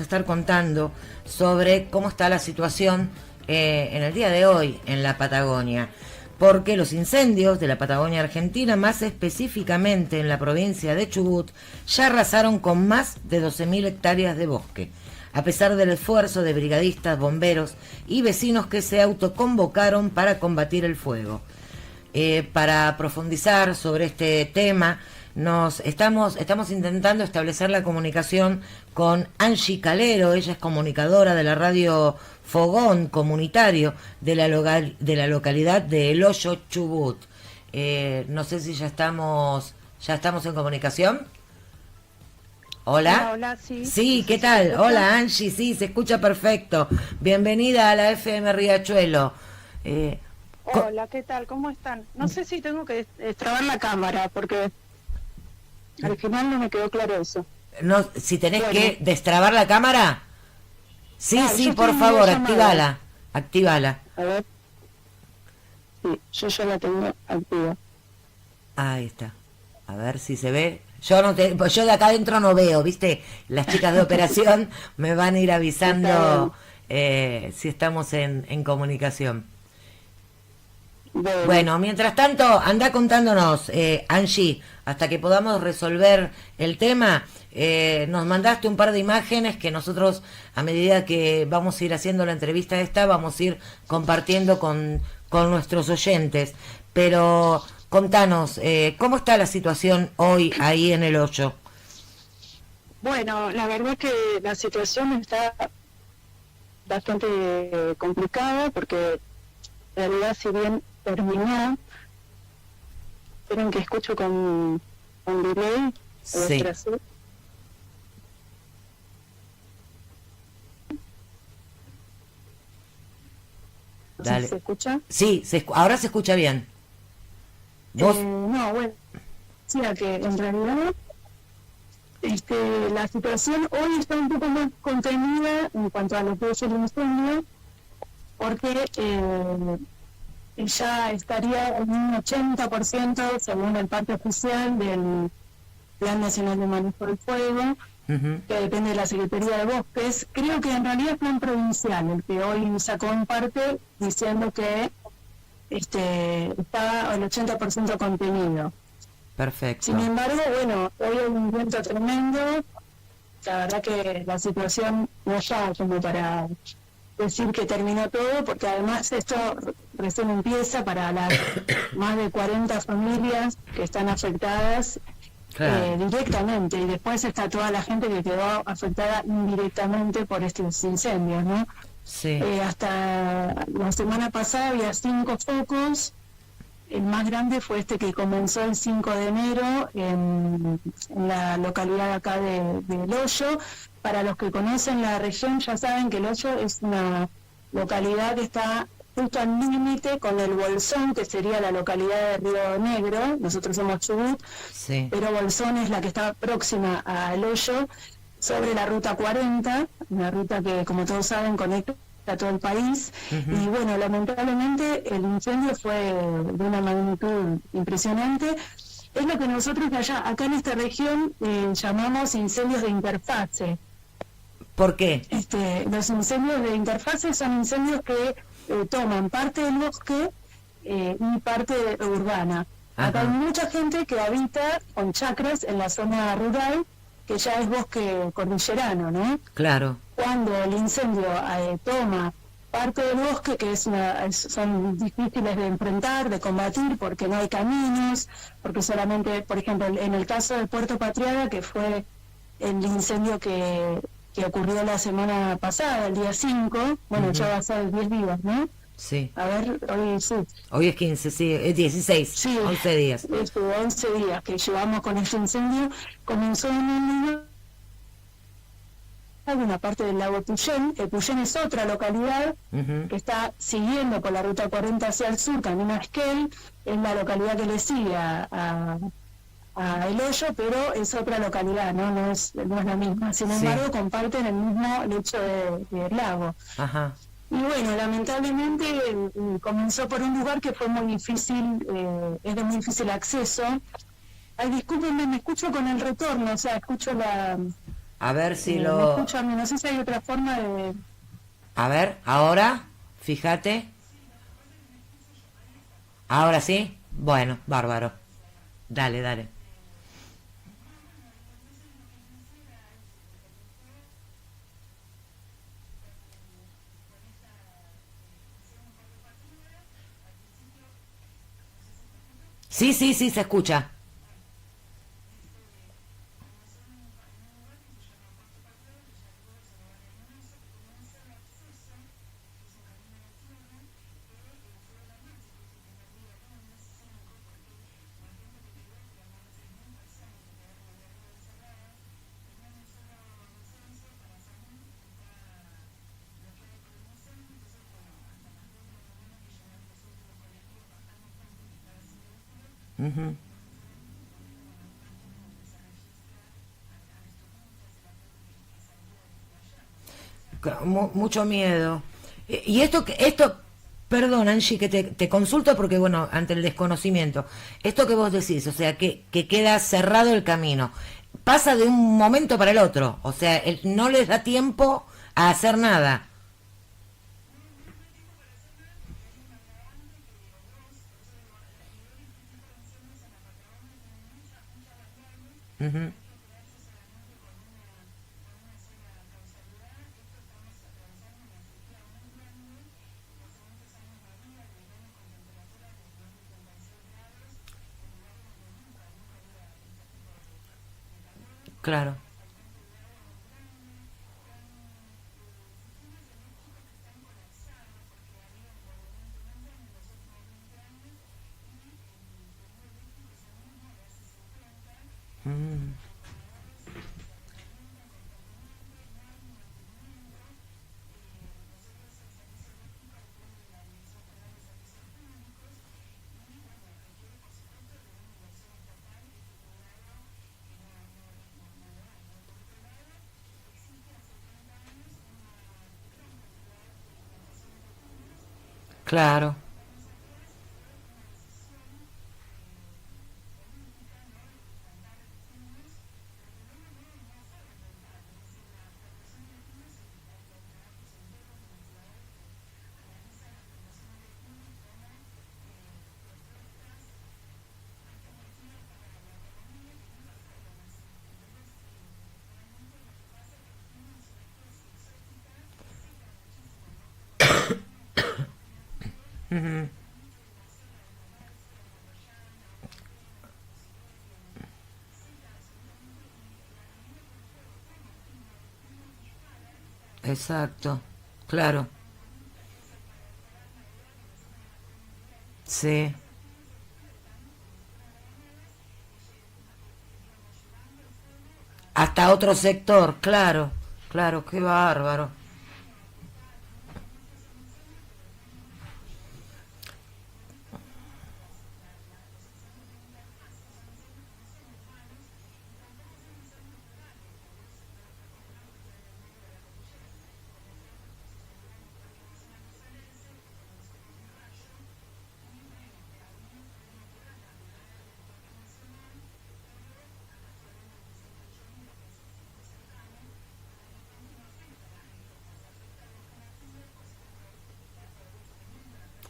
a estar contando sobre cómo está la situación en el día de hoy en la Patagonia, porque los incendios de la Patagonia Argentina, más específicamente en la provincia de Chubut, ya arrasaron con más de 12.000 hectáreas de bosque, a pesar del esfuerzo de brigadistas, bomberos y vecinos que se autoconvocaron para combatir el fuego. Para profundizar sobre este tema, estamos intentando establecer la comunicación con Angie Calero. Ella es comunicadora de la radio Fogón Comunitario de la localidad de El Hoyo, Chubut. No sé si ya estamos en comunicación. Hola. Hola, sí. Sí, ¿qué tal? Hola, Angie, sí, se escucha perfecto. Bienvenida a la FM Riachuelo. Hola, ¿qué tal? ¿Cómo están? No sé si tengo que destrabar la cámara, porque al final no me quedó claro eso. No, si tenés que destrabar la cámara. Sí, Claro, sí, por favor, actívala. A ver. Sí, yo ya la tengo activa. Ahí está. A ver si se ve. Yo de acá adentro no veo, ¿viste? Las chicas de operación me van a ir avisando si estamos en comunicación. Bueno, mientras tanto, anda contándonos, Angie, hasta que podamos resolver el tema. Nos mandaste un par de imágenes que nosotros, a medida que vamos a ir haciendo la entrevista esta, vamos a ir compartiendo con nuestros oyentes. Pero contanos, ¿cómo está la situación hoy ahí en El Hoyo? Bueno, la verdad es que la situación está bastante complicada, porque en realidad, si bien terminó, esperen que escucho con delay. Sí. Dale. ¿Se escucha? Sí, ahora se escucha bien. ¿Vos? No, bueno, decía que en realidad la situación hoy está un poco más contenida en cuanto a lo que es el incendio, porque ya estaría en un 80%, según el parte oficial del Plan Nacional de Manejo del Fuego, que depende de la Secretaría de Bosques. Creo que en realidad es plan provincial, el que hoy sacó en parte diciendo que estaba al 80% contenido. Perfecto. Sin embargo, bueno, hoy hay un viento tremendo. La verdad que la situación no está como para decir que terminó todo, porque además esto recién empieza para las más de 40 familias que están afectadas. Claro. Directamente, y después está toda la gente que quedó afectada indirectamente por estos incendios, ¿no? Sí. Hasta la semana pasada había 5 focos. El más grande fue que comenzó el 5 de enero en la localidad acá de El Hoyo. Para los que conocen la región ya saben que El Hoyo es una localidad que está justo al límite con el Bolsón, que sería la localidad de Río Negro. Nosotros somos Chubut, sí, pero Bolsón es la que está próxima a El Hoyo, sobre la ruta 40, una ruta que, como todos saben, conecta a todo el país. Y bueno, lamentablemente el incendio fue de una magnitud impresionante. Es lo que nosotros acá en esta región llamamos incendios de interfase. ¿Por qué? Los incendios de interfase son incendios que toman parte del bosque y parte urbana. Ajá. Acá hay mucha gente que habita con chacras en la zona rural, que ya es bosque cordillerano, ¿no? Claro. Cuando el incendio toma parte del bosque, que son difíciles de enfrentar, de combatir, porque no hay caminos, porque solamente, por ejemplo, en el caso de Puerto Patriada, que fue el incendio que ocurrió la semana pasada, el día 5, bueno, ya va a ser 10 días, ¿no? Sí. A ver, hoy sí. Hoy es 15, sí, es 16, sí, 11 días. 11 días que llevamos con este incendio. Comenzó en una parte del lago Puyén. Puyén es otra localidad que está siguiendo por la ruta 40 hacia el sur, camino a Esquel, es la localidad que le sigue a El Hoyo, pero es otra localidad, no es la misma. Sin embargo, comparten el mismo lecho del lago. Ajá. Y bueno, lamentablemente comenzó por un lugar que fue muy difícil, es de muy difícil acceso. Ay, discúlpenme, me escucho con el retorno, o sea, escucho A ver si ¿Me lo... escuchan? No sé si hay otra forma de... A ver, ahora, fíjate. Ahora sí. Bueno, bárbaro. Dale, dale. Sí, sí, sí, se escucha. Ujú. Mucho miedo. Y esto, perdón Angie, que te consulto porque, bueno, ante el desconocimiento, esto que vos decís, o sea, que queda cerrado el camino, pasa de un momento para el otro, o sea, no les da tiempo a hacer nada. Ujú. Claro. Mm. Claro. Ujú. Exacto. Claro. Sí. Hasta otro sector, claro. Claro, qué bárbaro.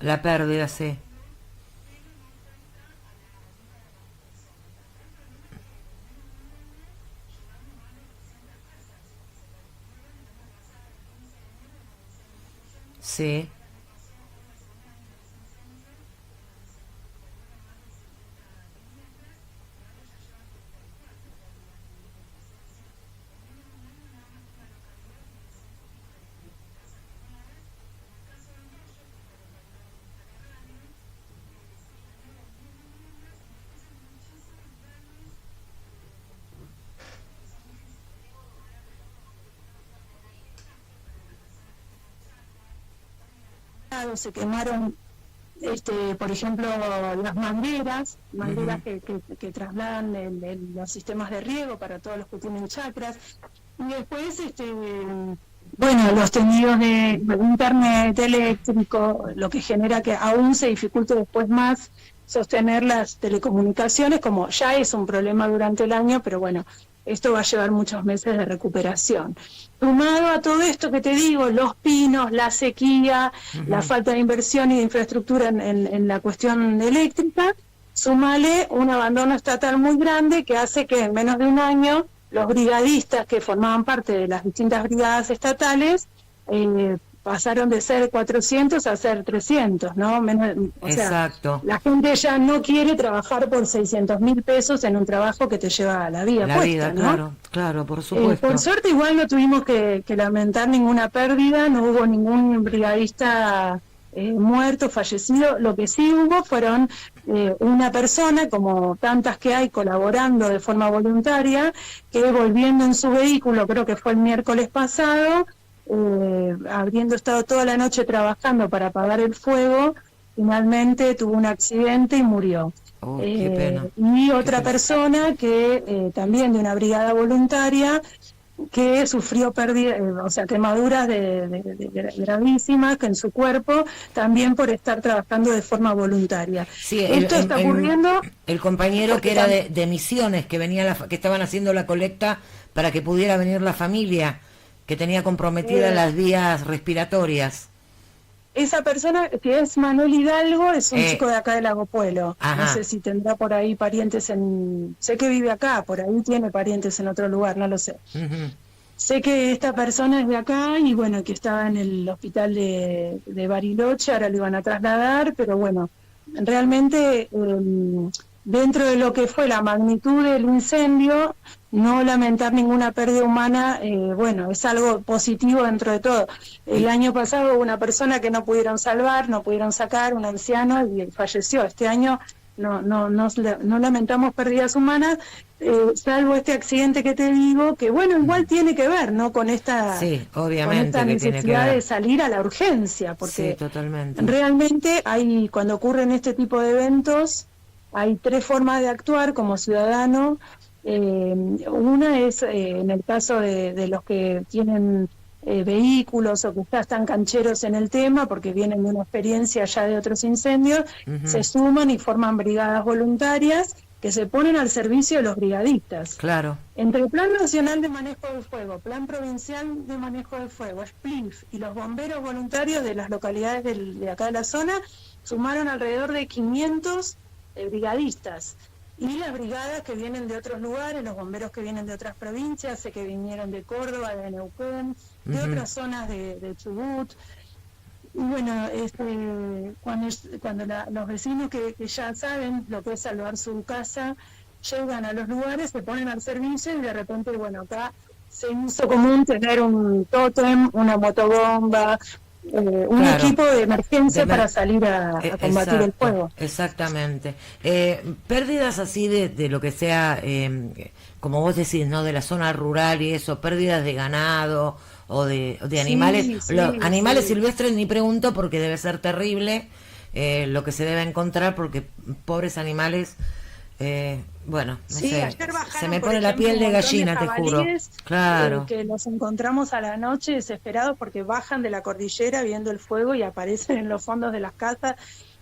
La pérdida, sí. Sí. Se quemaron, por ejemplo, las mangueras Ujú. que trasladan los sistemas de riego para todos los que tienen chacras. Y después, bueno, los tendidos de internet eléctrico, lo que genera que aún se dificulte después más sostener las telecomunicaciones, como ya es un problema durante el año, pero bueno, esto va a llevar muchos meses de recuperación. Sumado a todo esto que te digo, los pinos, la sequía, la falta de inversión y de infraestructura en la cuestión eléctrica, sumale un abandono estatal muy grande que hace que en menos de un año los brigadistas que formaban parte de las distintas brigadas estatales pasaron de ser 400 a ser 300, ¿no? Exacto. Sea, la gente ya no quiere trabajar por 600.000 pesos en un trabajo que te lleva a la vida puesta, ¿no? Claro, claro, por supuesto. Por suerte igual no tuvimos que lamentar ninguna pérdida, no hubo ningún brigadista muerto, fallecido. Lo que sí hubo fueron una persona, como tantas que hay, colaborando de forma voluntaria, que volviendo en su vehículo, creo que fue el miércoles pasado, habiendo estado toda la noche trabajando para apagar el fuego, finalmente tuvo un accidente y murió. Oh, qué pena. Y otra persona que también de una brigada voluntaria que sufrió pérdida, o sea, quemaduras gravísimas en su cuerpo, también por estar trabajando de forma voluntaria. Sí, esto está ocurriendo. El compañero que era de Misiones, que venía que estaban haciendo la colecta para que pudiera venir la familia, que tenía comprometidas las vías respiratorias. Esa persona, que es Manuel Hidalgo, es un chico de acá de Lago Puelo. Ajá. No sé si tendrá por ahí parientes sé que vive acá, por ahí tiene parientes en otro lugar, no lo sé. Sé que esta persona es de acá y bueno, que estaba en el hospital de Bariloche, ahora lo iban a trasladar, pero bueno, realmente dentro de lo que fue la magnitud del incendio, no lamentar ninguna pérdida humana, bueno, es algo positivo dentro de todo. El año pasado hubo una persona que no pudieron salvar, no pudieron sacar, un anciano, y falleció. Este año no lamentamos pérdidas humanas, salvo este accidente que te digo, que bueno, igual tiene que ver, ¿no? Con esta, sí, obviamente, con esta necesidad de salir a la urgencia, porque sí, totalmente. Realmente cuando ocurren este tipo de eventos, hay tres formas de actuar como ciudadano. Una es, en el caso de los que tienen vehículos o que ya están cancheros en el tema, porque vienen de una experiencia ya de otros incendios, se suman y forman brigadas voluntarias que se ponen al servicio de los brigadistas. Claro. Entre el Plan Nacional de Manejo del Fuego, Plan Provincial de Manejo del Fuego, SPLIF, y los bomberos voluntarios de las localidades de acá de la zona, sumaron alrededor de 500 brigadistas. Y las brigadas que vienen de otros lugares, los bomberos que vienen de otras provincias, sé que vinieron de Córdoba, de Neuquén, de otras zonas de Chubut. Y bueno, cuando los vecinos que ya saben lo que es salvar su casa, llegan a los lugares, se ponen al servicio y de repente, bueno, acá se hizo común tener un tótem, una motobomba, un equipo de emergencia para salir a combatir el fuego. Exactamente. Pérdidas así de lo que sea, como vos decís, ¿no? De la zona rural y eso, pérdidas de ganado o de animales. Animales silvestres ni pregunto porque debe ser terrible lo que se debe encontrar, porque pobres animales... bueno, no sé, se me pone la piel de gallina, te juro. Claro. Que los encontramos a la noche desesperados porque bajan de la cordillera viendo el fuego y aparecen en los fondos de las casas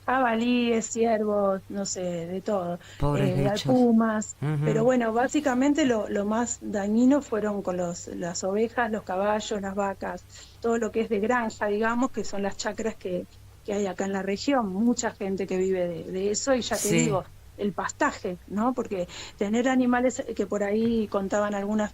jabalíes, ciervos, no sé, de todo, pumas. Pero bueno, básicamente lo más dañino fueron con las ovejas, los caballos, las vacas, todo lo que es de granja, digamos, que son las chacras que hay acá en la región. Mucha gente que vive de eso, y ya te digo, el pastaje, ¿no? Porque tener animales, que por ahí contaban algunas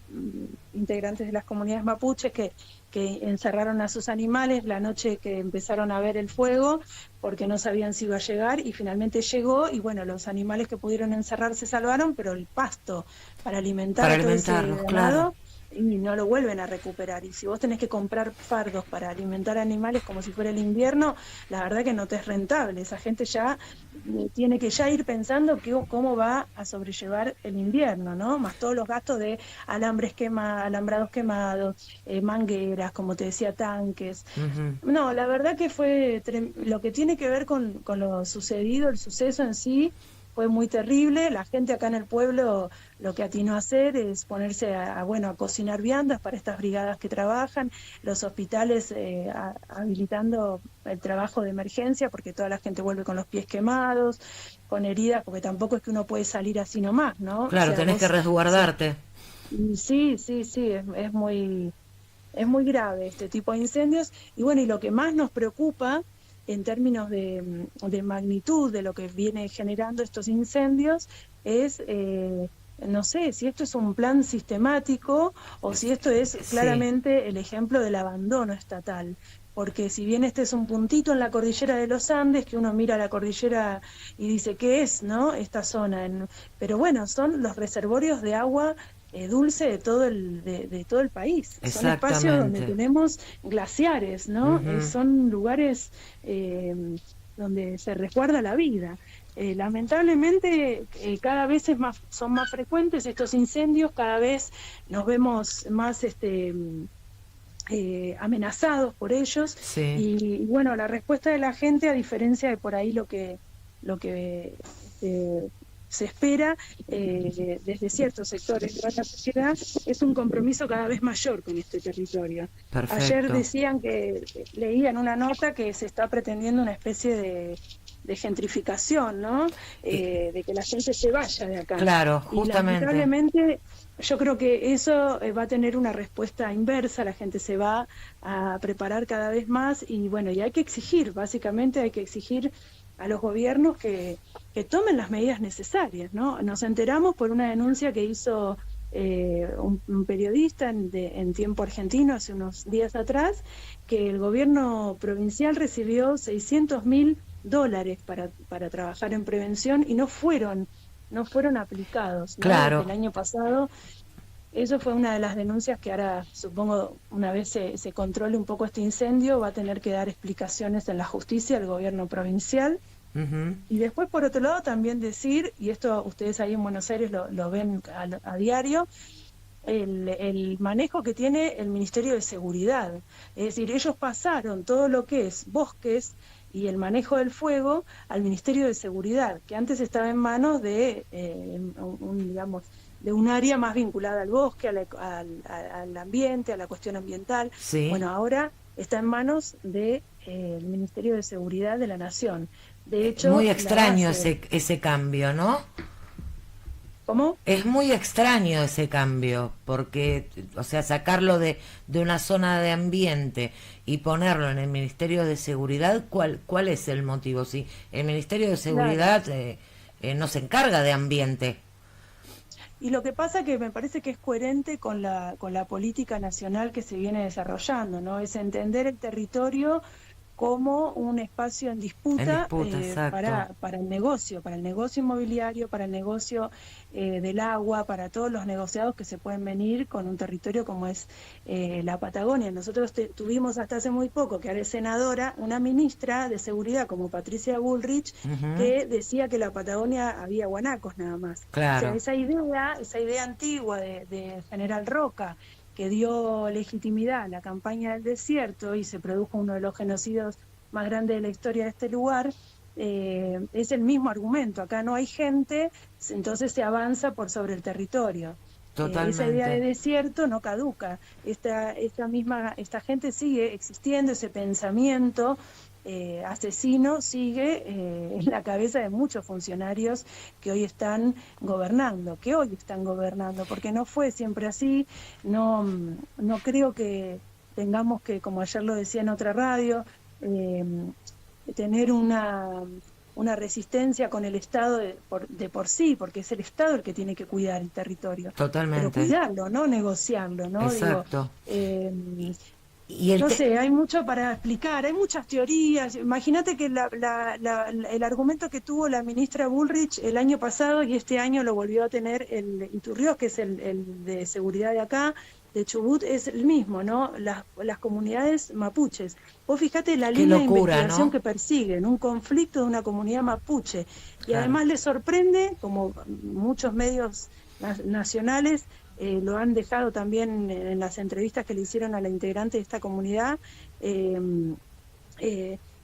integrantes de las comunidades mapuches que encerraron a sus animales la noche que empezaron a ver el fuego, porque no sabían si iba a llegar, y finalmente llegó, y bueno, los animales que pudieron encerrar se salvaron, pero el pasto para alimentar a todo ese ganado, claro, y no lo vuelven a recuperar. Y si vos tenés que comprar fardos para alimentar animales como si fuera el invierno, la verdad que no te es rentable. Esa gente ya tiene que ya ir pensando cómo va a sobrellevar el invierno, ¿no? Más todos los gastos de alambrados quemados, mangueras, como te decía, tanques. No, la verdad que fue lo que tiene que ver con lo sucedido, el suceso en sí, fue muy terrible. La gente acá en el pueblo lo que atinó a hacer es ponerse a cocinar viandas para estas brigadas que trabajan, los hospitales habilitando el trabajo de emergencia, porque toda la gente vuelve con los pies quemados, con heridas, porque tampoco es que uno puede salir así nomás, ¿no? Claro, tenés que resguardarte. Y sí, sí, sí, es muy grave este tipo de incendios. Y bueno, y lo que más nos preocupa en términos de magnitud de lo que viene generando estos incendios es, no sé, si esto es un plan sistemático o si esto es Sí, claramente el ejemplo del abandono estatal. Porque si bien este es un puntito en la cordillera de los Andes, que uno mira la cordillera y dice, ¿qué es, no? Esta zona. Pero bueno, son los reservorios de agua dulce de todo el país. Son espacios donde exactamente. tenemos glaciares, ¿no? Ujú. Son lugares donde se resguarda la vida. Lamentablemente, cada vez son más frecuentes estos incendios, cada vez nos vemos más amenazados por ellos Sí, y bueno, la respuesta de la gente, a diferencia de por ahí lo que se espera desde ciertos sectores de la sociedad, es un compromiso cada vez mayor con este territorio. Ayer perfecto. decían leían una nota que se está pretendiendo una especie de gentrificación, ¿no? Y- De que la gente se vaya de acá. claro, Y justamente. lamentablemente yo creo que eso va a tener una respuesta inversa, la gente se va a preparar cada vez más y bueno, y hay que exigir, básicamente hay que exigir a los gobiernos que tomen las medidas necesarias, ¿no? Nos enteramos por una denuncia que hizo un periodista en Tiempo Argentino hace unos días atrás, que el gobierno provincial recibió $600.000 para trabajar en prevención y no fueron aplicados, ¿no? Desde Claro, el año pasado eso fue una de las denuncias que ahora, supongo, una vez se controle un poco este incendio, va a tener que dar explicaciones en la justicia el gobierno provincial. ujú, Y después, por otro lado, también decir, y esto ustedes ahí en Buenos Aires lo ven a diario, el manejo que tiene el Ministerio de Seguridad. Es decir, ellos pasaron todo lo que es bosques y el manejo del fuego al Ministerio de Seguridad, que antes estaba en manos digamos, de un área más vinculada al bosque, al ambiente, a la cuestión ambiental. sí. Bueno, ahora está en manos del Ministerio de Seguridad de la Nación. De hecho, Muy la extraño base, ese cambio, ¿no? ¿cómo? Es muy extraño ese cambio, porque, o sea, sacarlo de una zona de ambiente y ponerlo en el Ministerio de Seguridad, ¿cuál es el motivo? Si el Ministerio de Claro. Seguridad no se encarga de ambiente. Y lo que pasa que me parece que es coherente con la política nacional que se viene desarrollando, ¿no? Es entender el territorio como un espacio en En disputa disputa, exacto. para el negocio inmobiliario, para el negocio del agua, para todos los negociados que se pueden venir con un territorio como es la Patagonia. Nosotros tuvimos hasta hace muy poco, que ahora es senadora, una ministra de seguridad como Patricia Bullrich, Ujú, que decía que la Patagonia había guanacos nada más. O sea, claro, esa idea antigua de General Roca, que dio legitimidad a la campaña del desierto y se produjo uno de los genocidios más grandes de la historia de este lugar, es el mismo argumento. Acá no hay gente, entonces se avanza por sobre el territorio. Esa idea de totalmente. desierto no caduca. Esta gente sigue existiendo, ese pensamiento asesino sigue en la cabeza de muchos funcionarios que hoy están gobernando, porque no fue siempre así. No, no creo que tengamos que, como ayer lo decía en otra radio, eh, tener una resistencia con el Estado de por sí, porque es el Estado el que tiene que cuidar el territorio, pero Totalmente. cuidarlo, no negociarlo, ¿no? Digo, Exacto. eh, Y el no sé, hay mucho para explicar, hay muchas teorías. Imagínate que el argumento que tuvo la ministra Bullrich el año pasado y este año lo volvió a tener el Iturriós, que es el de seguridad de acá, de Chubut, es el mismo, ¿no? Las comunidades mapuches. Vos fijate la qué línea de locura, investigación ¿no? que persiguen, un conflicto de una comunidad mapuche. Y Claro. además les sorprende, como muchos medios nacionales, lo han dejado también en las entrevistas que le hicieron a la integrante de esta comunidad, eh,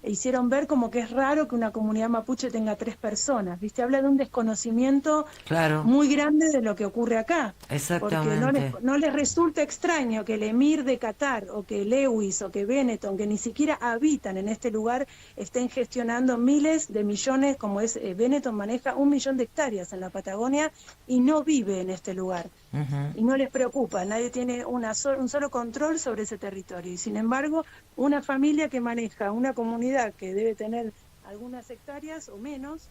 hicieron ver como que es raro que una comunidad mapuche tenga 3 personas, ¿viste? Habla de un desconocimiento Claro, muy grande de lo que ocurre acá, porque exactamente. no les resulta extraño que el emir de Qatar o que Lewis o que Benetton, que ni siquiera habitan en este lugar, estén gestionando miles de millones, como es Benetton maneja 1 millón de hectáreas en la Patagonia y no vive en este lugar. y no les preocupa, nadie tiene un solo control sobre ese territorio. Y sin embargo, una familia que maneja una comunidad que debe tener algunas hectáreas o menos,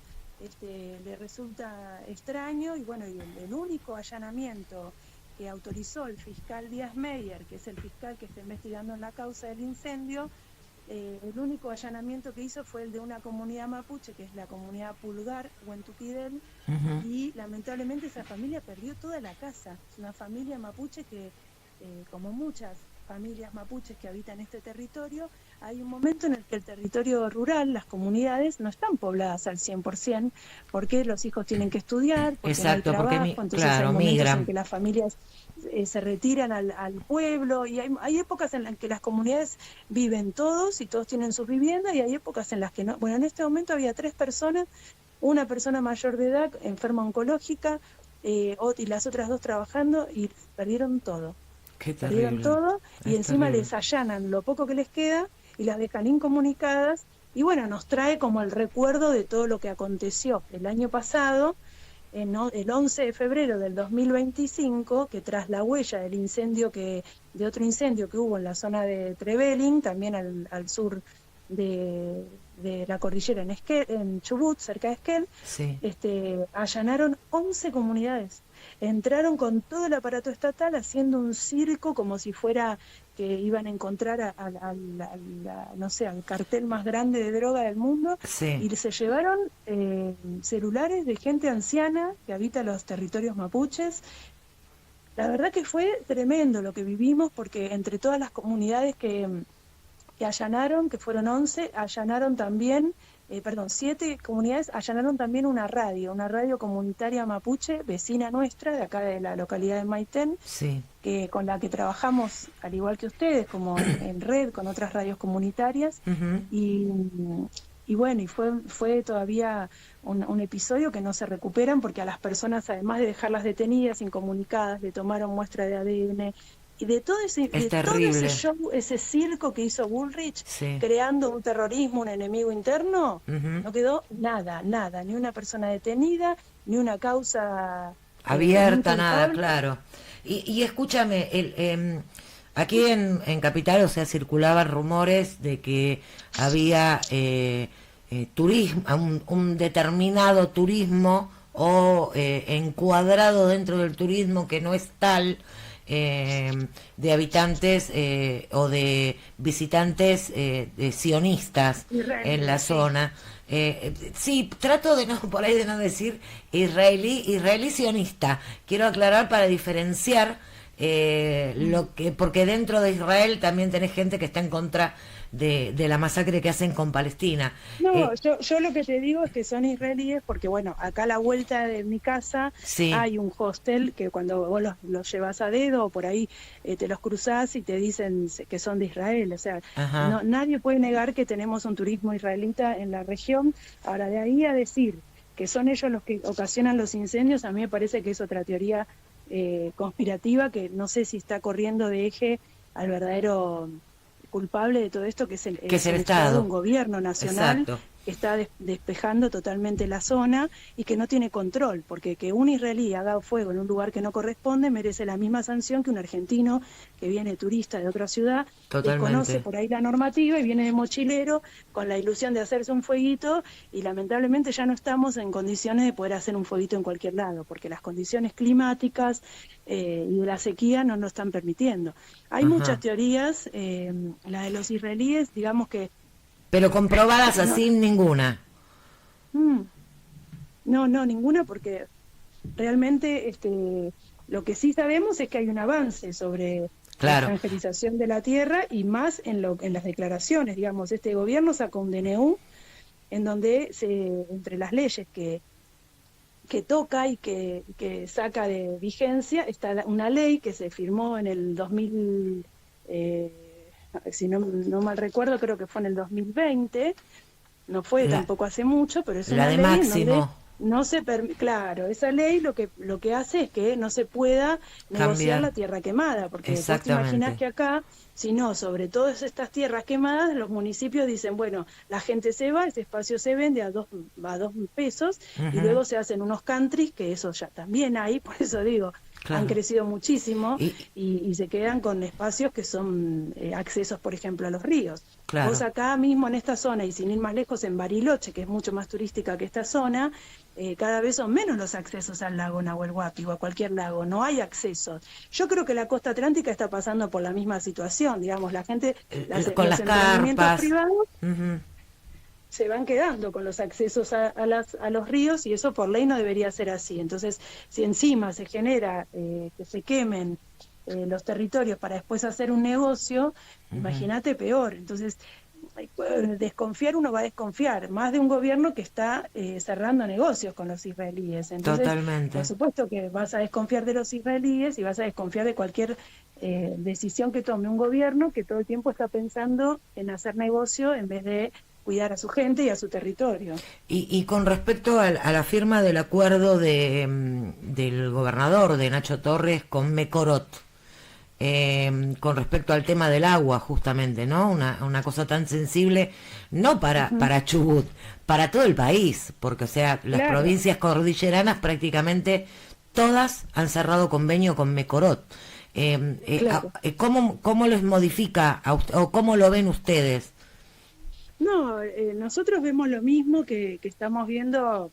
le resulta extraño, y bueno, y el único allanamiento que autorizó el fiscal Díaz Meyer, que es el fiscal que está investigando en la causa del incendio, el único allanamiento que hizo fue el de una comunidad mapuche, que es la comunidad Pulgar, Huentuquidel, y lamentablemente esa familia perdió toda la casa. Es una familia mapuche que, como muchas familias mapuches que habitan este territorio, hay un momento en el que el territorio rural, las comunidades, no están pobladas al 100%, porque los hijos tienen que estudiar, porque exacto, no hay trabajo, entonces claro, hay momentos migran. en que las familias se retiran al pueblo, y hay épocas en las que las comunidades viven todos y todos tienen sus viviendas, y hay épocas en las que no. Bueno, en este momento había 3 personas, una persona mayor de edad, enferma oncológica, y las otras 2 trabajando, y perdieron todo. Qué Perdieron terrible. todo, y Es encima terrible. les allanan lo poco que les queda y las dejan incomunicadas, y bueno, nos trae como el recuerdo de todo lo que aconteció el año pasado, el 11 de febrero del 2025, que tras la huella del de otro incendio que hubo en la zona de Trevelin, también al sur de la cordillera en Chubut, cerca de Esquel, Sí. allanaron 11 comunidades. Entraron con todo el aparato estatal haciendo un circo como si fuera que iban a encontrar no sé, al cartel más grande de droga del mundo, Sí. y se llevaron celulares de gente anciana que habita los territorios mapuches. La verdad que fue tremendo lo que vivimos, porque entre todas las comunidades que allanaron, que fueron 11, allanaron también, 7 comunidades allanaron también una radio comunitaria mapuche, vecina nuestra, de acá de la localidad de Maitén, Sí. con la que trabajamos, al igual que ustedes, como en red, con otras radios comunitarias, y bueno, y fue todavía un episodio que no se recuperan, porque a las personas, además de dejarlas detenidas, incomunicadas, le tomaron muestra de ADN, y de todo ese show, ese circo que hizo Bullrich, Sí. creando un terrorismo, un enemigo interno, no quedó nada, ni una persona detenida, ni una causa abierta, nada, claro. Y escúchame, aquí en Capital, o sea, circulaban rumores de que había turismo, un determinado turismo o encuadrado dentro del turismo que no es tal, de habitantes o de visitantes de sionistas en la zona. Sí, trato de no, por ahí de no decir israelí sionista. Quiero aclarar para diferenciar porque dentro de Israel también tenés gente que está en contra de la masacre que hacen con Palestina. No, yo lo que te digo es que son israelíes, porque bueno, acá a la vuelta de mi casa sí. hay un hostel que cuando vos los llevas a dedo o por ahí te los cruzás y te dicen que son de Israel. O sea, nadie puede negar que tenemos un turismo israelita en la región. Ahora, de ahí a decir que son ellos los que ocasionan los incendios, a mí me parece que es otra teoría conspirativa, que no sé si está corriendo de eje al verdadero culpable de todo esto, que es el Estado, un gobierno nacional. Exacto. Que está despejando totalmente la zona y que no tiene control, porque que un israelí haga fuego en un lugar que no corresponde merece la misma sanción que un argentino que viene turista de otra ciudad, desconoce por ahí la normativa y viene de mochilero con la ilusión de hacerse un fueguito, y lamentablemente ya no estamos en condiciones de poder hacer un fueguito en cualquier lado, porque las condiciones climáticas y de la sequía no nos están permitiendo. Hay muchas teorías, la de los israelíes, digamos que pero comprobadas así, ninguna. No, ninguna, porque realmente lo que sí sabemos es que hay un avance sobre la extranjerización de la tierra, y más en las declaraciones. Digamos, este gobierno sacó un DNU en donde entre las leyes que toca y que saca de vigencia está una ley que se firmó en el 2000, si no mal recuerdo, creo que fue en el 2020, no fue tampoco hace mucho, pero es una ley máximo. En donde no se claro, esa ley lo que hace es que no se pueda negociar la tierra quemada, porque vos te imaginás que acá, si no, sobre todas estas tierras quemadas, los municipios dicen, bueno, la gente se va, ese espacio se vende a 2 pesos, y luego se hacen unos countries, que eso ya también hay, por eso digo, han crecido muchísimo y se quedan con espacios que son accesos, por ejemplo, a los ríos. Claro. Vos acá mismo en esta zona, y sin ir más lejos, en Bariloche, que es mucho más turística que esta zona, cada vez son menos los accesos al lago Nahuel Huapi o a cualquier lago, no hay accesos. Yo creo que la costa atlántica está pasando por la misma situación, digamos, la gente, con los las carpas privados se van quedando con los accesos a los ríos, y eso por ley no debería ser así. Entonces, si encima se genera que se quemen los territorios para después hacer un negocio, imagínate peor. Entonces, desconfiar, uno va a desconfiar más de un gobierno que está cerrando negocios con los israelíes. Entonces, totalmente. por supuesto que vas a desconfiar de los israelíes y vas a desconfiar de cualquier decisión que tome un gobierno que todo el tiempo está pensando en hacer negocio en vez de cuidar a su gente y a su territorio. Y con respecto a la firma del acuerdo del gobernador, de Nacho Torres, con Mecorot, con respecto al tema del agua, justamente, ¿no? Una cosa tan sensible, no para Chubut, para todo el país, porque, o sea, las provincias cordilleranas prácticamente todas han cerrado convenio con Mecorot. ¿Cómo les modifica o cómo lo ven ustedes? No, nosotros vemos lo mismo que estamos viendo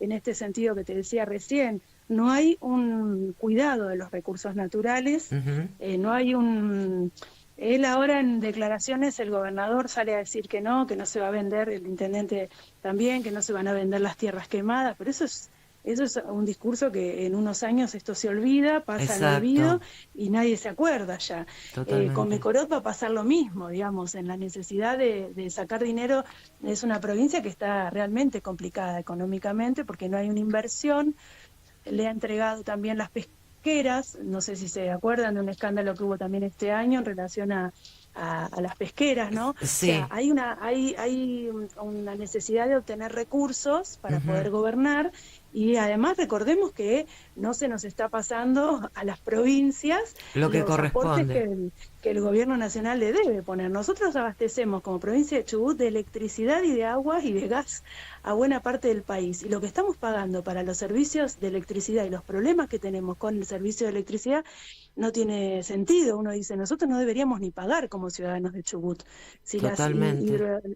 en este sentido que te decía recién. No hay un cuidado de los recursos naturales, no hay un... Él ahora en declaraciones, el gobernador sale a decir que no se va a vender, el intendente también, que no se van a vender las tierras quemadas, pero eso es un discurso que en unos años esto se olvida, pasa al olvido y nadie se acuerda ya. Con Mecorot va a pasar lo mismo, digamos, en la necesidad de sacar dinero. Es una provincia que está realmente complicada económicamente porque no hay una inversión. Le ha entregado también las pesqueras, no sé si se acuerdan de un escándalo que hubo también este año en relación a las pesqueras, ¿no? Sí. O sea, hay una necesidad de obtener recursos para poder gobernar, y además recordemos que no se nos está pasando a las provincias lo que los corresponde, aportes que el gobierno nacional le debe poner. Nosotros abastecemos como provincia de Chubut de electricidad y de agua y de gas a buena parte del país, y lo que estamos pagando para los servicios de electricidad y los problemas que tenemos con el servicio de electricidad no tiene sentido. Uno dice, nosotros no deberíamos ni pagar como ciudadanos de Chubut si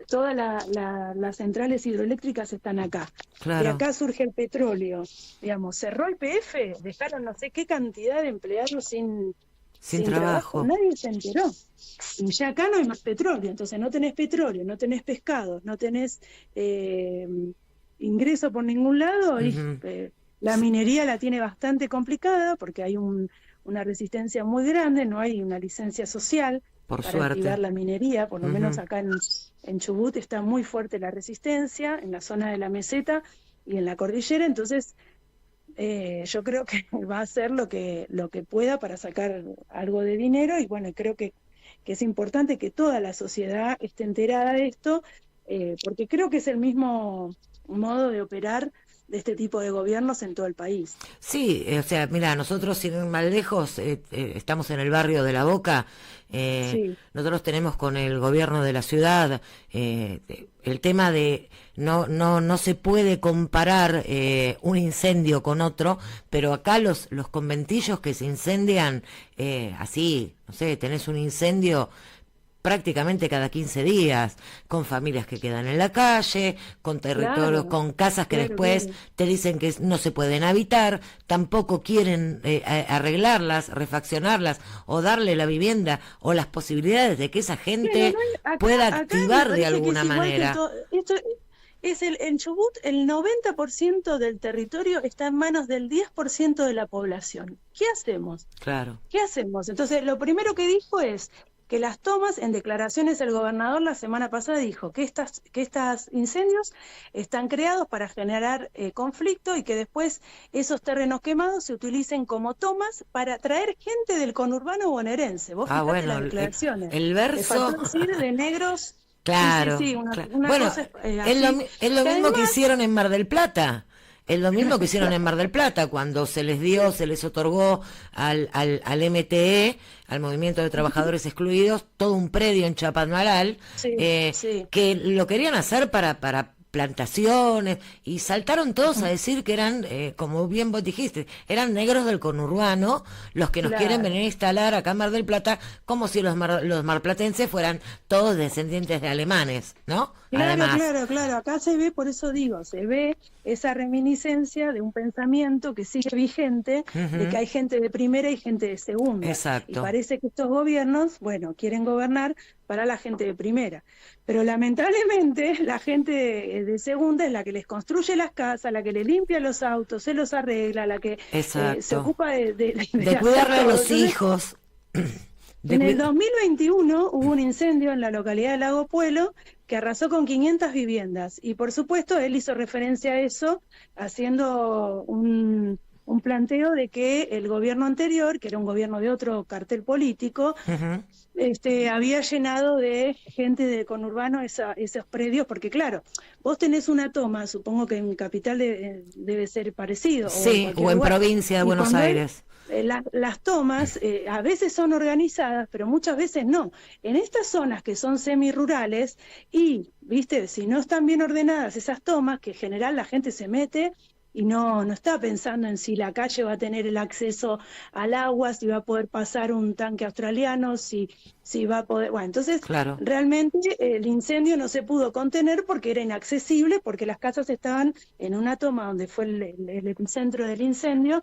todas las centrales hidroeléctricas están acá. Claro. De acá surge el petróleo, digamos, cerró el PF, dejaron no sé qué cantidad de empleados sin trabajo, nadie se enteró. Y ya acá no hay más petróleo, entonces no tenés petróleo, no tenés pescado, no tenés ingreso por ningún lado, y la minería la tiene bastante complicada porque hay una resistencia muy grande, no hay una licencia social para activar la minería, por lo menos acá en Chubut está muy fuerte la resistencia, en la zona de la meseta y en la cordillera. Entonces yo creo que va a hacer lo que pueda para sacar algo de dinero, y bueno, creo que es importante que toda la sociedad esté enterada de esto, porque creo que es el mismo modo de operar de este tipo de gobiernos en todo el país. Sí, o sea, mira, nosotros sin ir más lejos estamos en el barrio de La Boca. Nosotros tenemos con el gobierno de la ciudad el tema de no se puede comparar un incendio con otro, pero acá los conventillos que se incendian así, no sé, tenés un incendio prácticamente cada 15 días, con familias que quedan en la calle, con territorios, con casas que después te dicen que no se pueden habitar, tampoco quieren arreglarlas, refaccionarlas o darle la vivienda o las posibilidades de que esa gente pueda activar de alguna manera. En Chubut el 90% del territorio está en manos del 10% de la población. ¿Qué hacemos? Claro. ¿Qué hacemos? Entonces, lo primero que dijo es que las tomas, en declaraciones el gobernador la semana pasada dijo que estos incendios están creados para generar conflicto, y que después esos terrenos quemados se utilicen como tomas para traer gente del conurbano bonaerense. Vos fijate las declaraciones. El verso de negros. Claro. Sí, una bueno, cosa, es lo mismo además que hicieron en Mar del Plata. Es lo mismo que hicieron en Mar del Plata, cuando se les otorgó al MTE, al Movimiento de Trabajadores Excluidos, todo un predio en Chapadmalal, que lo querían hacer para plantaciones, y saltaron todos a decir que eran, como bien vos dijiste, eran negros del conurbano los que nos quieren venir a instalar acá en Mar del Plata, como si los marplatenses fueran todos descendientes de alemanes, ¿no? Claro, acá se ve, por eso digo, se ve esa reminiscencia de un pensamiento que sigue vigente, de que hay gente de primera y gente de segunda. Exacto. Y parece que estos gobiernos, bueno, quieren gobernar para la gente de primera. Pero lamentablemente la gente de segunda es la que les construye las casas, la que les limpia los autos, se los arregla, la que se ocupa de cuidarle a los hijos. En el 2021 hubo un incendio en la localidad de Lago Puelo que arrasó con 500 viviendas. Y por supuesto él hizo referencia a eso haciendo un planteo de que el gobierno anterior, que era un gobierno de otro cartel político, había llenado de gente de conurbano esos predios, porque claro, vos tenés una toma, supongo que en Capital debe ser parecido. Sí, o en provincia de Buenos Aires. Las tomas a veces son organizadas, pero muchas veces no. En estas zonas que son semirurales y, viste, si no están bien ordenadas esas tomas, que en general la gente se mete y no está pensando en si la calle va a tener el acceso al agua, si va a poder pasar un tanque australiano, si va a poder... Bueno, entonces realmente el incendio no se pudo contener porque era inaccesible, porque las casas estaban en una toma donde fue el epicentro del incendio.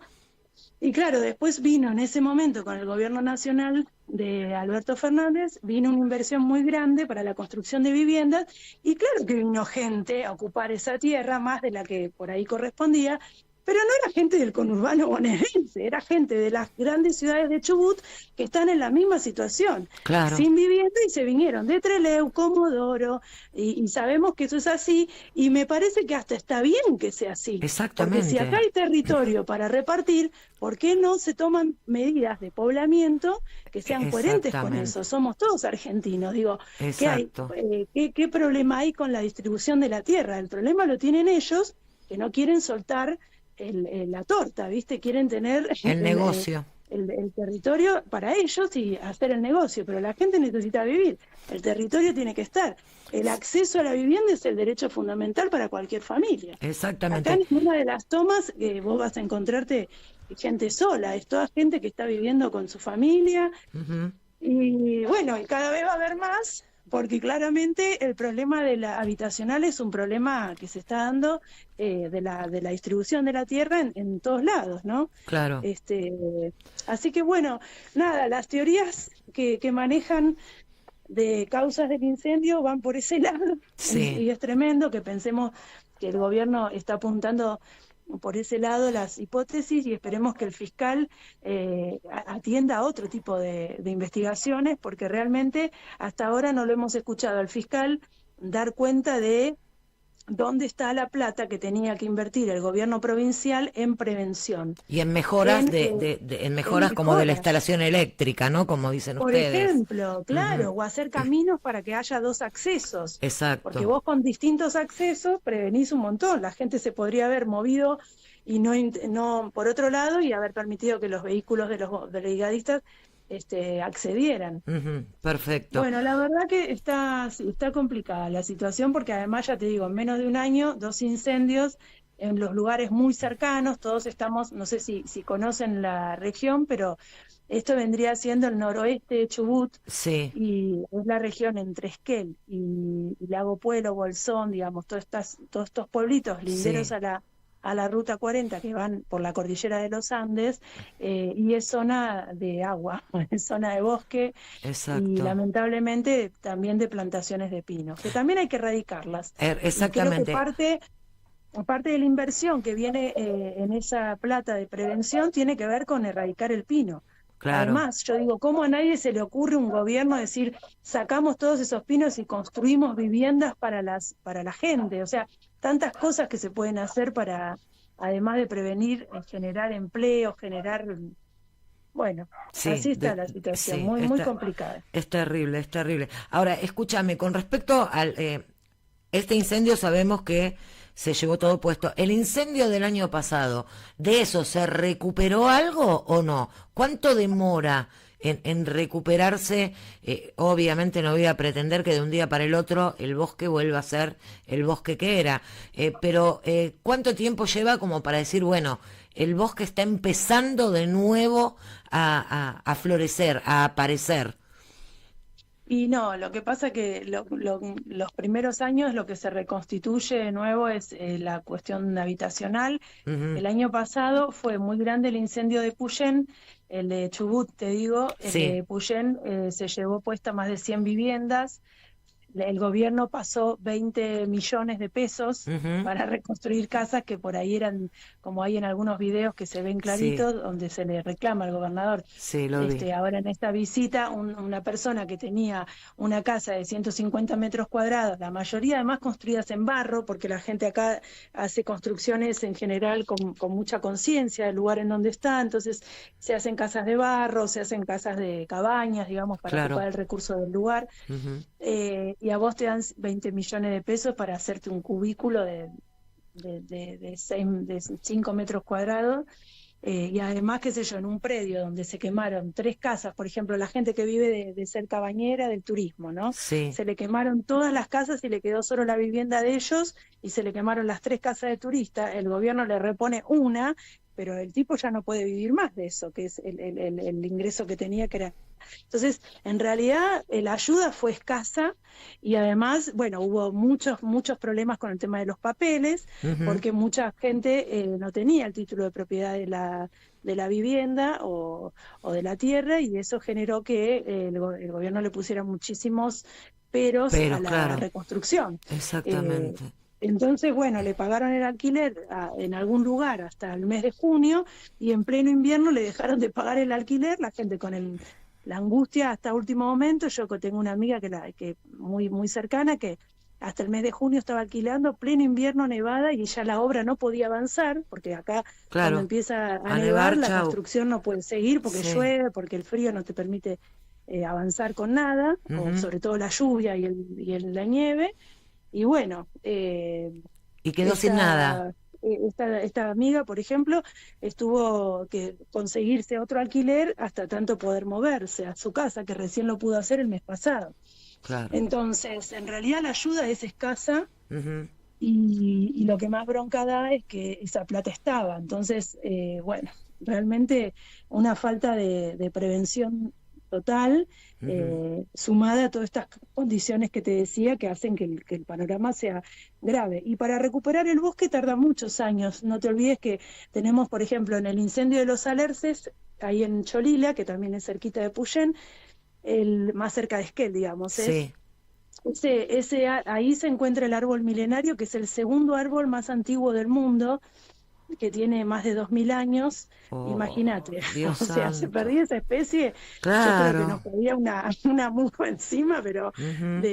Y claro, después vino en ese momento con el gobierno nacional de Alberto Fernández, vino una inversión muy grande para la construcción de viviendas y claro que vino gente a ocupar esa tierra, más de la que por ahí correspondía, pero no era gente del conurbano bonaerense, era gente de las grandes ciudades de Chubut que están en la misma situación, sin vivienda, y se vinieron de Trelew, Comodoro, y sabemos que eso es así, y me parece que hasta está bien que sea así. Exactamente. Porque si acá hay territorio para repartir, ¿por qué no se toman medidas de poblamiento que sean coherentes con eso? Somos todos argentinos, digo, ¿qué problema hay con la distribución de la tierra? El problema lo tienen ellos, que no quieren soltar la torta, ¿viste? Quieren tener el negocio. El territorio para ellos y hacer el negocio, pero la gente necesita vivir, el territorio tiene que estar. El acceso a la vivienda es el derecho fundamental para cualquier familia. Exactamente. Acá en una de las tomas vos vas a encontrarte gente sola, es toda gente que está viviendo con su familia, y bueno, y cada vez va a haber más, porque claramente el problema de la habitacional es un problema que se está dando de la distribución de la tierra en todos lados, ¿no? Claro. Así que bueno, nada, las teorías que manejan de causas del incendio van por ese lado, y es tremendo que pensemos que el gobierno está apuntando por ese lado las hipótesis, y esperemos que el fiscal atienda a otro tipo de investigaciones, porque realmente hasta ahora no lo hemos escuchado al fiscal dar cuenta de dónde está la plata que tenía que invertir el gobierno provincial en prevención. Y en mejoras en mejoras como de la instalación eléctrica, ¿no? Como dicen ustedes. Por ejemplo, claro, o hacer caminos para que haya dos accesos. Exacto. Porque vos con distintos accesos prevenís un montón. La gente se podría haber movido y no por otro lado, y haber permitido que los vehículos de los brigadistas accedieran. Perfecto. Bueno, la verdad que está complicada la situación, porque además, ya te digo, en menos de un año, 2 incendios en los lugares muy cercanos. Todos estamos, no sé si conocen la región, pero esto vendría siendo el noroeste de Chubut, y es la región entre Esquel y Lago Puelo, Bolsón, digamos, todos estos pueblitos linderos a la Ruta 40 que van por la cordillera de los Andes, y es zona de agua, es zona de bosque. Exacto. Y lamentablemente también de plantaciones de pino, que también hay que erradicarlas. Exactamente. Y creo que parte de la inversión que viene en esa plata de prevención tiene que ver con erradicar el pino. Claro. Además, yo digo, ¿cómo a nadie se le ocurre un gobierno decir, sacamos todos esos pinos y construimos viviendas para la gente? O sea, tantas cosas que se pueden hacer para, además de prevenir, generar empleo, bueno, así está la situación, muy complicada. Es terrible, es terrible. Ahora, escúchame, con respecto al este incendio, sabemos que se llevó todo puesto. ¿El incendio del año pasado, de eso se recuperó algo o no? ¿Cuánto demora en recuperarse. Obviamente no voy a pretender que de un día para el otro el bosque vuelva a ser el bosque que era, pero ¿cuánto tiempo lleva como para decir, bueno, el bosque está empezando de nuevo a florecer, a aparecer? Y no, lo que pasa que los primeros años lo que se reconstituye de nuevo es la cuestión habitacional. Ujú. El año pasado fue muy grande el incendio de Puyén, el de Chubut, te digo, el Sí, de Puyén se llevó puesta más de 100 viviendas. El gobierno pasó 20 millones de pesos ujú, para reconstruir casas que por ahí eran, como hay en algunos videos que se ven sí, claritos, donde se le reclama al gobernador. sí, lo vi. Ahora en esta visita, una persona que tenía una casa de 150 metros cuadrados, la mayoría además construidas en barro, porque la gente acá hace construcciones en general con mucha conciencia del lugar en donde está, entonces se hacen casas de barro, se hacen casas de cabañas, digamos, para ocupar Claro. el recurso del lugar, Ujú. y a vos te dan 20 millones de pesos para hacerte un cubículo de 5 metros cuadrados, y además, qué sé yo, en un predio donde se quemaron 3 casas, por ejemplo, la gente que vive de ser cabañera del turismo, ¿no? Sí, Se le quemaron todas las casas y le quedó solo la vivienda de ellos y se le quemaron las 3 casas de turista, el gobierno le repone una, pero el tipo ya no puede vivir más de eso, que es el ingreso que tenía, que era... Entonces, en realidad, la ayuda fue escasa y además, bueno, hubo muchos problemas con el tema de los papeles, ujú, porque mucha gente no tenía el título de propiedad de la vivienda o de la tierra, y eso generó que el gobierno le pusiera muchísimos peros a pero la claro, reconstrucción. Eh, exactamente. entonces, bueno, le pagaron el alquiler en algún lugar hasta el mes de junio, y en pleno invierno le dejaron de pagar el alquiler, la gente con la angustia hasta último momento. Yo tengo una amiga que muy cercana, que hasta el mes de junio estaba alquilando, pleno invierno, nevada, y ya la obra no podía avanzar, porque acá cuando Claro, empieza a a nevar nevar, la chau. construcción no puede seguir porque Sí. llueve, porque el frío no te permite avanzar con nada, o Ujú. sobre todo la lluvia la nieve. Y bueno, Y quedó sin nada. esta amiga, por ejemplo, estuvo que conseguirse otro alquiler hasta tanto poder moverse a su casa, que recién lo pudo hacer el mes pasado. Claro. Entonces, en realidad la ayuda es escasa, Ujú. y lo que más bronca da es que esa plata estaba. Entonces, bueno, realmente una falta de prevención total, Ujú. sumada a todas estas condiciones que te decía, que hacen que el panorama sea grave. Y para recuperar el bosque tarda muchos años. No te olvides que tenemos, por ejemplo, en el incendio de los Alerces, ahí en Cholila, que también es cerquita de Puyén, más cerca de Esquel, digamos, Sí. ahí se encuentra el árbol milenario, que es el segundo árbol más antiguo del mundo, que tiene más de 2000 años. Oh, Imagínate, Dios o sea, se santo. perdía esa especie, yo creo que nos Claro. caía una mufa encima, pero Ujú.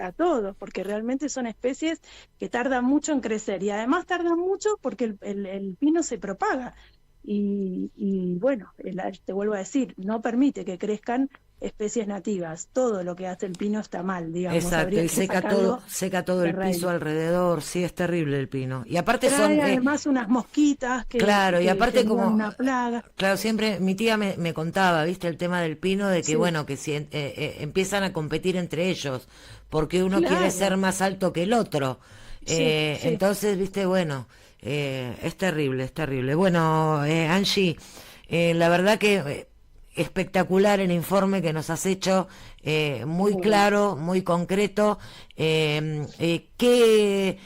a todos, porque realmente son especies que tardan mucho en crecer, y además tardan mucho porque el pino se propaga. Y bueno, te vuelvo a decir, no permite que crezcan especies nativas. Todo lo que hace el pino está mal, digamos, Exacto, habría y que sacarlo seca todo de el piso raíz. alrededor, sí, es terrible el pino. Y aparte son, Trae además unas mosquitas claro, y que aparte generan como, una plaga. claro, siempre mi tía me contaba, viste, el tema del pino, de que Sí, bueno, que si empiezan a competir entre ellos, porque uno quiere ser claro, más alto que el otro. sí, sí. Entonces, viste, bueno, es terrible, es terrible. Bueno, Angie, la verdad que espectacular el informe que nos has hecho, muy Bueno. claro, muy concreto. ¿Qué,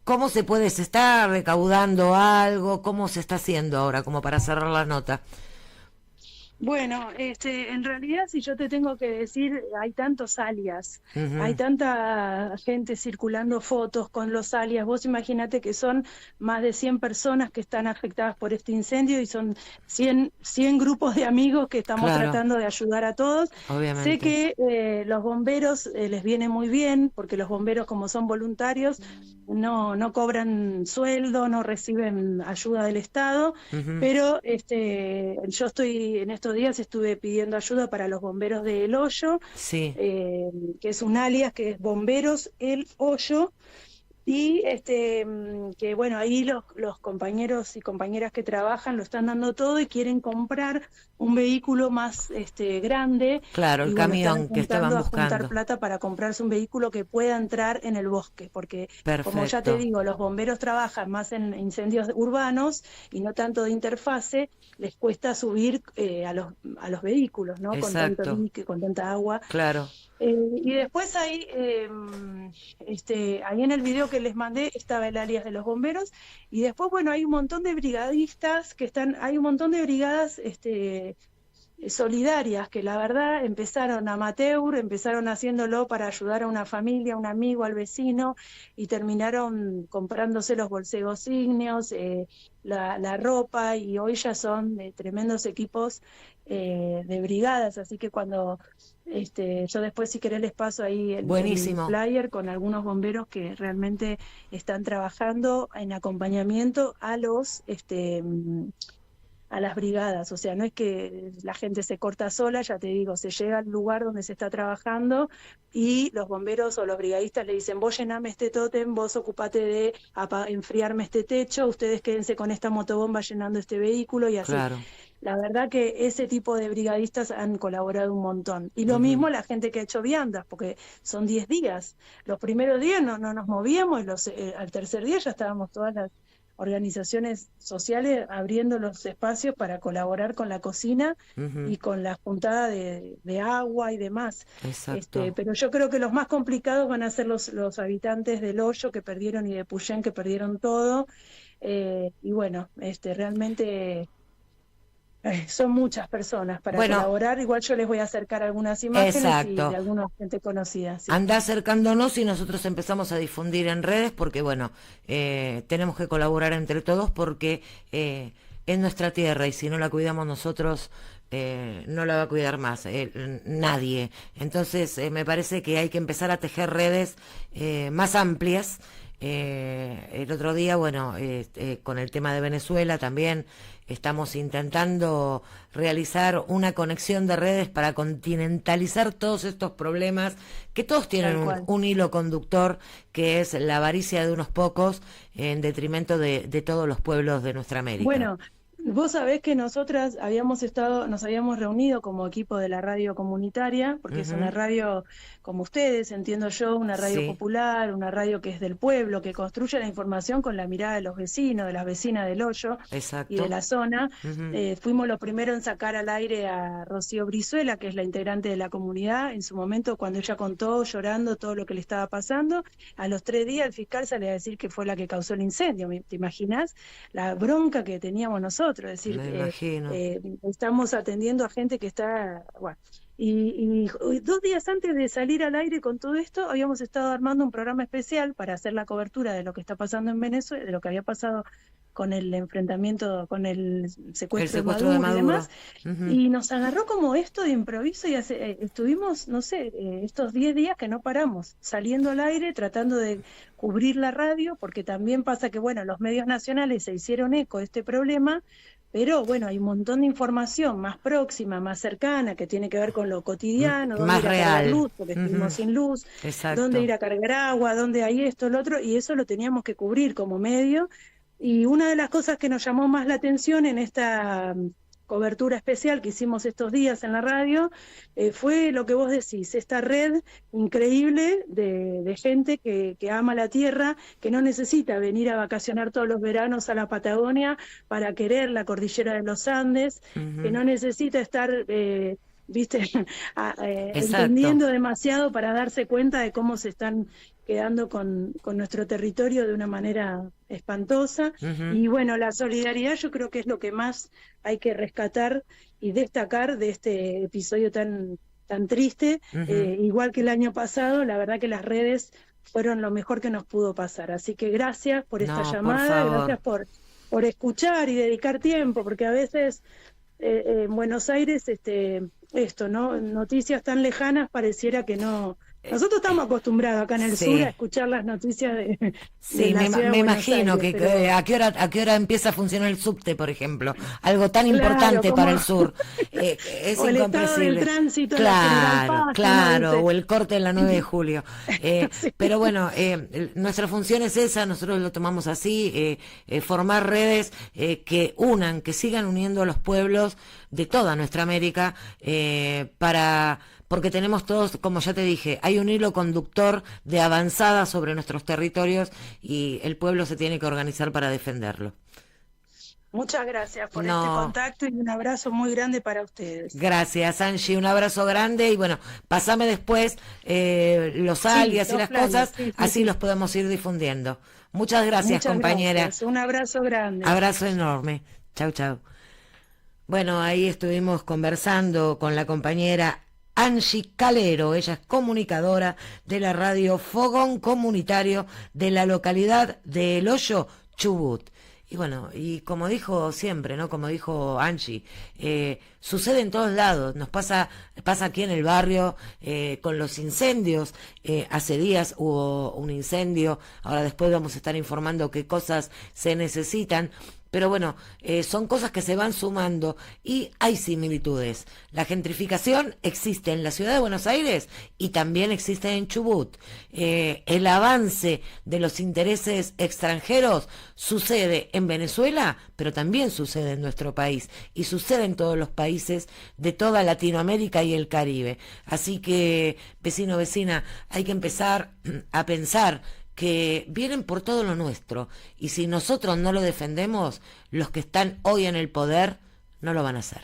cómo se puede, se está recaudando algo? ¿Cómo se está haciendo ahora, como para cerrar la nota? Bueno, en realidad, si yo te tengo que decir, hay tantos alias, hay Ujú. tanta gente circulando fotos con los alias. Vos imaginate que son más de 100 personas que están afectadas por este incendio, y son 100 grupos de amigos que estamos Claro, tratando de ayudar a todos. Sé obviamente. que los bomberos les viene muy bien, porque los bomberos, como son voluntarios, no cobran sueldo, no reciben ayuda del Estado. Ujú. Pero yo en estos días estuve pidiendo ayuda para los bomberos de El Hoyo, Sí, que es un alias que es Bomberos El Hoyo, Y que bueno, ahí los compañeros y compañeras que trabajan lo están dando todo y quieren comprar un vehículo más grande. Claro, el Y bueno, están camión que estaban a juntar buscando. plata para comprarse un vehículo que pueda entrar en el bosque, porque como ya te Perfecto, digo, los bomberos trabajan más en incendios urbanos y no tanto de interfase, les cuesta subir a los vehículos, ¿no? Con tanto exacto, dique, con tanta agua. claro. Y después ahí en el video que les mandé estaba el alias de los bomberos, y después, bueno, hay un montón de brigadistas hay un montón de brigadas solidarias que la verdad empezaron amateur, empezaron haciéndolo para ayudar a una familia, a un amigo, al vecino, y terminaron comprándose los bolsegos ígneos, la ropa, y hoy ya son tremendos equipos de brigadas, así que cuando yo después, si querés, les paso ahí el Buenísimo. flyer con algunos bomberos que realmente están trabajando en acompañamiento a las brigadas. O sea, no es que la gente se corta sola, ya te digo, se llega al lugar donde se está trabajando y los bomberos o los brigadistas le dicen: vos llename este tótem, vos ocupate de enfriarme este techo, ustedes quédense con esta motobomba llenando este vehículo, y así. Claro. La verdad que ese tipo de brigadistas han colaborado un montón. Y lo Ujú. mismo la gente que ha hecho viandas, porque son 10 días. Los primeros días no nos movíamos, al tercer día ya estábamos todas las organizaciones sociales abriendo los espacios para colaborar con la cocina Ujú. y con la juntada de agua y demás. Exacto. Pero yo creo que los más complicados van a ser los habitantes del Hoyo que perdieron, y de Puyén que perdieron todo. Y bueno, realmente son muchas personas para Bueno, colaborar. Igual yo les voy a acercar algunas imágenes y de exacto. alguna gente conocida, sí. Anda acercándonos y nosotros empezamos a difundir en redes porque, bueno, tenemos que colaborar entre todos porque es nuestra tierra y si no la cuidamos nosotros, no la va a cuidar más nadie. Entonces, me parece que hay que empezar a tejer redes más amplias. El otro día, bueno, con el tema de Venezuela también estamos intentando realizar una conexión de redes para continentalizar todos estos problemas, que todos tienen Tal cual. un hilo conductor, que es la avaricia de unos pocos en detrimento de todos los pueblos de nuestra América. Bueno, vos sabés que nosotras nos habíamos reunido como equipo de la radio comunitaria, porque es una Ujú. radio como ustedes, entiendo yo, una radio Sí, popular, una radio que es del pueblo, que construye la información con la mirada de los vecinos, de las vecinas del Hoyo y de exacto. la zona. Ujú. Fuimos los primeros en sacar al aire a Rocío Brizuela, que es la integrante de la comunidad, en su momento cuando ella contó llorando todo lo que le estaba pasando. A los 3 días el fiscal sale a decir que fue la que causó el incendio. ¿Te imaginas la bronca que teníamos nosotros? Es decir, Me imagino. estamos atendiendo a gente que está, bueno. Y 2 días antes de salir al aire con todo esto, habíamos estado armando un programa especial para hacer la cobertura de lo que está pasando en Venezuela, de lo que había pasado con el enfrentamiento, con el El secuestro de secuestro de Maduro y demás, Maduro. Ujú. y nos agarró como esto de improviso, y estuvimos, no sé, estos 10 días que no paramos, saliendo al aire, tratando de cubrir la radio, porque también pasa que, bueno, los medios nacionales se hicieron eco de este problema, pero bueno, hay un montón de información más próxima, más cercana, que tiene que ver con lo cotidiano: dónde Más ir a cargar real. luz, porque Ujú. estuvimos sin luz, dónde Exacto. ir a cargar agua, dónde hay esto, lo otro, y eso lo teníamos que cubrir como medio. Y una de las cosas que nos llamó más la atención en esta cobertura especial que hicimos estos días en la radio, fue lo que vos decís, esta red increíble de gente que ama la tierra, que no necesita venir a vacacionar todos los veranos a la Patagonia para querer la cordillera de los Andes, que Ujú. no necesita estar, viste, Exacto. entendiendo demasiado para darse cuenta de cómo se están quedando con nuestro territorio de una manera espantosa. Ujú. Y bueno, la solidaridad yo creo que es lo que más hay que rescatar y destacar de este episodio tan triste. Ujú. Igual que el año pasado, la verdad que las redes fueron lo mejor que nos pudo pasar. Así que gracias por esta No, por llamada, favor. gracias por escuchar y dedicar tiempo, porque a veces en Buenos Aires, esto, ¿no? Noticias tan lejanas pareciera que no Nosotros estamos acostumbrados acá en el sur Sí. a escuchar las noticias de Sí, la ciudad de me Buenos imagino Aires, que pero a qué hora empieza a funcionar el subte, por ejemplo, algo tan claro, importante para como el sur, es o el estado del incomprensible. tránsito en la General Claro, Paz, uno claro, dice, o el corte en la 9 de julio. sí, Pero bueno, nuestra función es esa, nosotros lo tomamos así, formar redes que unan, que sigan uniendo a los pueblos de toda nuestra América porque tenemos todos, como ya te dije, hay un hilo conductor de avanzada sobre nuestros territorios y el pueblo se tiene que organizar para defenderlo. muchas gracias por este No, contacto y un abrazo muy grande para ustedes. gracias Angie, un abrazo grande y bueno, pasame después los Sí, alias y los las planes, cosas, sí, sí, así sí. los podemos ir difundiendo. Muchas gracias, Muchas compañera. gracias. Un abrazo grande. Abrazo enorme. Chau, chau. Bueno, ahí estuvimos conversando con la compañera Angie Calero, ella es comunicadora de la radio Fogón Comunitario de la localidad de El Hoyo, Chubut. Y bueno, y como dijo siempre, ¿no? Como dijo Angie, sucede en todos lados, pasa aquí en el barrio, con los incendios, hace días hubo un incendio, ahora después vamos a estar informando qué cosas se necesitan. Pero bueno, son cosas que se van sumando y hay similitudes. La gentrificación existe en la ciudad de Buenos Aires y también existe en Chubut. El avance de los intereses extranjeros sucede en Venezuela, pero también sucede en nuestro país y sucede en todos los países de toda Latinoamérica y el Caribe. Así que, vecino, vecina, hay que empezar a pensar que vienen por todo lo nuestro y si nosotros no lo defendemos, los que están hoy en el poder no lo van a hacer.